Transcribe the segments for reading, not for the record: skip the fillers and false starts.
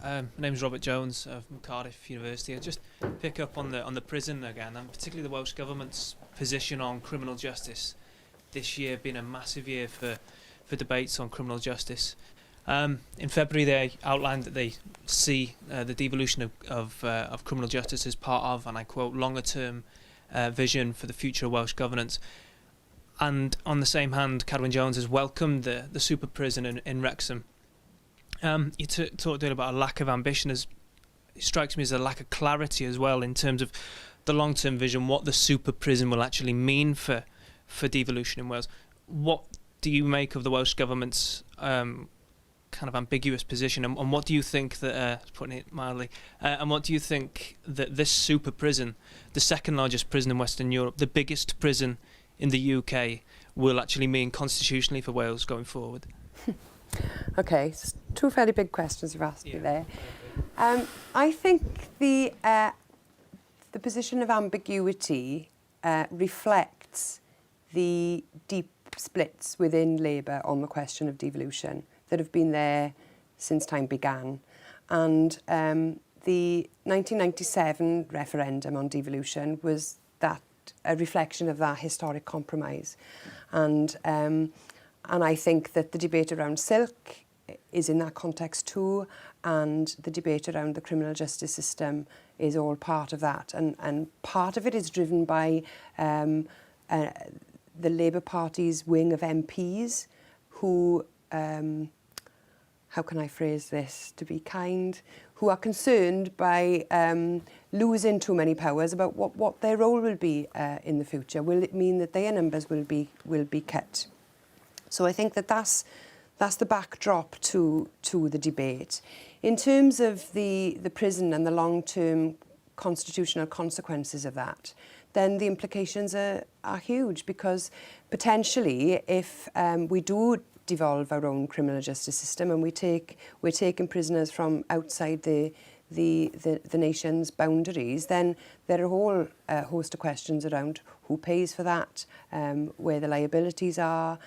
My name's Robert Jones from Cardiff University. I just pick up on the prison again, and particularly the Welsh Government's position on criminal justice. This year being a massive year for debates on criminal justice. In February they outlined that they see the devolution of criminal justice as part of, and I quote, longer term vision for the future of Welsh governance. And on the same hand, Cadwyn Jones has welcomed the super prison in Wrexham. You talked earlier about a lack of ambition. It strikes me as a lack of clarity as well in terms of the long-term vision, what the super prison will actually mean for devolution in Wales. What do you make of the Welsh Government's kind of ambiguous position, and what do you think that, putting it mildly, and what do you think that this super prison, the second largest prison in Western Europe, the biggest prison in the UK, will actually mean constitutionally for Wales going forward? Okay, so two fairly big questions you've asked me there. I think the position of ambiguity reflects the deep splits within Labour on the question of devolution that have been there since time began. And the 1997 referendum on devolution was a reflection of that historic compromise. And I think that the debate around silk is in that context too, and the debate around the criminal justice system is all part of that. And part of it is driven by the Labour Party's wing of MPs who, how can I phrase this to be kind, who are concerned by losing too many powers about what their role will be in the future. Will it mean that their numbers will be cut? So I think that that's the backdrop to the debate. In terms of the prison and the long-term constitutional consequences of that, then the implications are huge, because potentially if we do devolve our own criminal justice system and we're taking prisoners from outside the nation's boundaries, then there are a whole host of questions around who pays for that, where the liabilities are.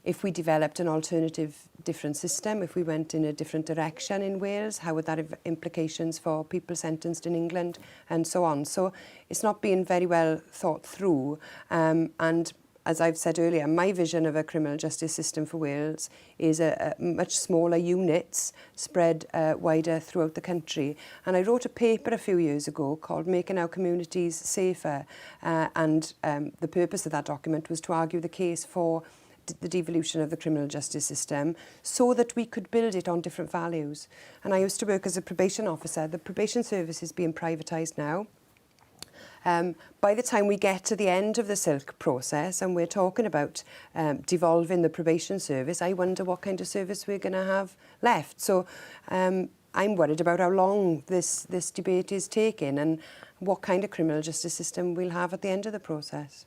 If we developed an alternative, different system, if we went in a different direction in Wales, how would that have implications for people sentenced in England, and so on. So it's not been very well thought through. And as I've said earlier, my vision of a criminal justice system for Wales is a much smaller units spread wider throughout the country. And I wrote a paper a few years ago called Making Our Communities Safer. And the purpose of that document was to argue the case for the devolution of the criminal justice system so that we could build it on different values. And I used to work as a probation officer. The probation service is being privatised now. By the time we get to the end of the silk process and we're talking about devolving the probation service, I wonder what kind of service we're going to have left. So I'm worried about how long this debate is taking and what kind of criminal justice system we'll have at the end of the process.